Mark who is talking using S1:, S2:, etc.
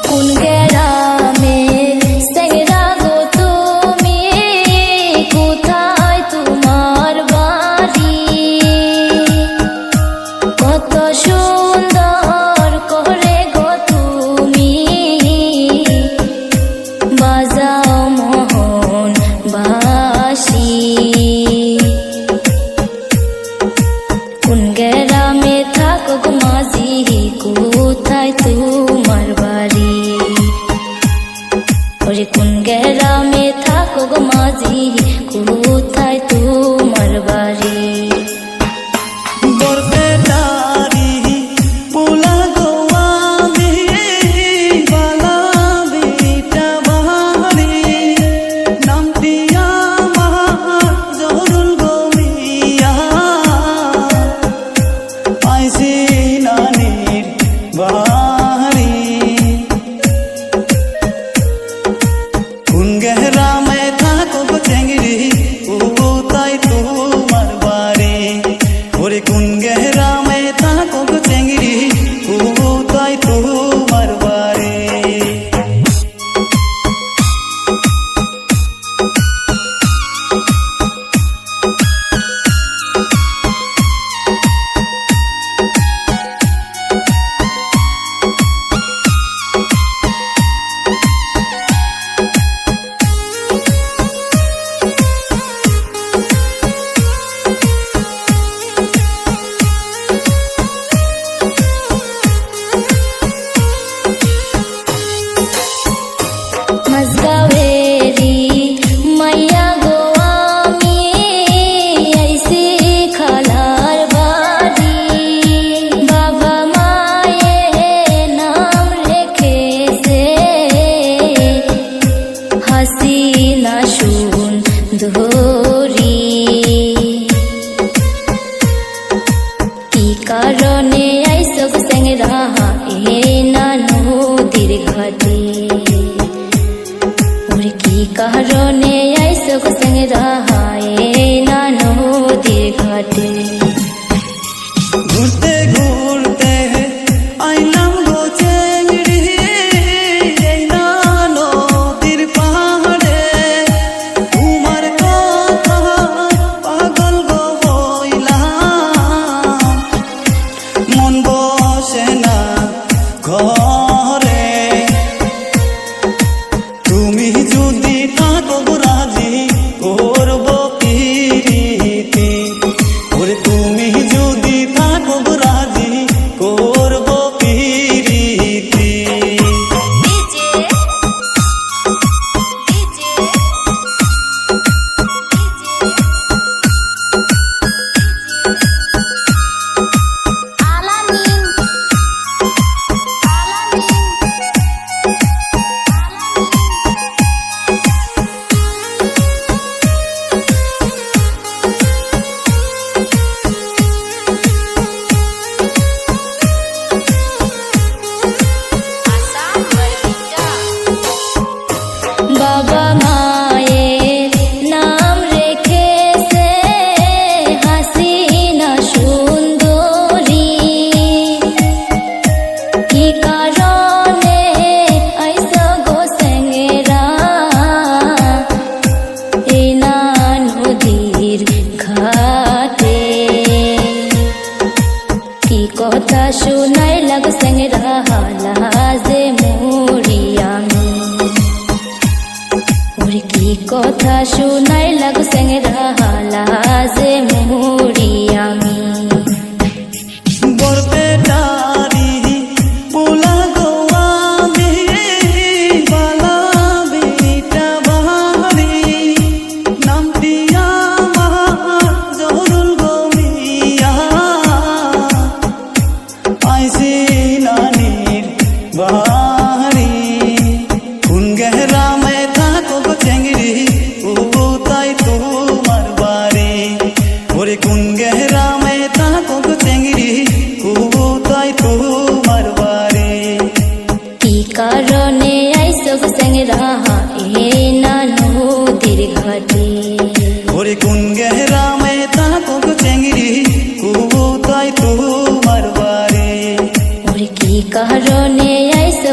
S1: কোন গ্রামে সেংরা গো তুমি, কোথায় তোমার বাড়ি? কত সুন্দর করে গো তুমি বাজাও মোহন বাঁশি। কোন গ্রামে থাকো গো মাঝি, কোথায় তোমার বাড়ি? ওরে কোন গ্রামে থাকো গো মাঝি, কোথায় তোমার বাড়ি? হাসিনা সুন্দরী, কি কারণে আইসো গো সেংরা এই না নদীর ঘাটে? ওরে কি কারণে আইসো গো সেংরা এই না নদীর ঘাটে?
S2: ঘুরতে ঘুরতে আইলাম গো চেংড়ি এই না নদীর পাহাড়ে। তোমার কথা পাগল গো হইলাম, মন বসে না ঘরে। তুমি যদি থাকো রাজি করব প্রীতি, ওরে তুমি যদি থাকো রাজি করব প্রীতি।
S1: বাবা মায়ের নাম রেখেছে হাসিনা সুন্দরী, কি কারণে আইসো গো সেংরা এই না নদীর ঘাটে? কি কথা শুনাই লাগো সেংরা লাজে মরি আমি। ওরে কি কথা শুনাই লাগো সেংরা লাজে মরি আমি।
S2: বরপেটারি পোলা গো আমি, বালা বিটা বাহারি, নামটি আমার জহুরুল গো মিয়া। আইসি নানির বাহারি, কোন গ্রামে থাকো গো চেংড়ি, কোথায় তোমার বাড়ি? ওরে কোন গ্রামে থাকো গো চেংড়ি, কোথায় তোমার বাড়ি?
S1: কি কারণে আইসো গো সেংরা এই না নদীর ঘাটে?
S2: ওরে কোন গ্রামে থাকো গো চেংড়ি, কোথায় তোমার বাড়ি?
S1: ওরে কি কারণে আইসো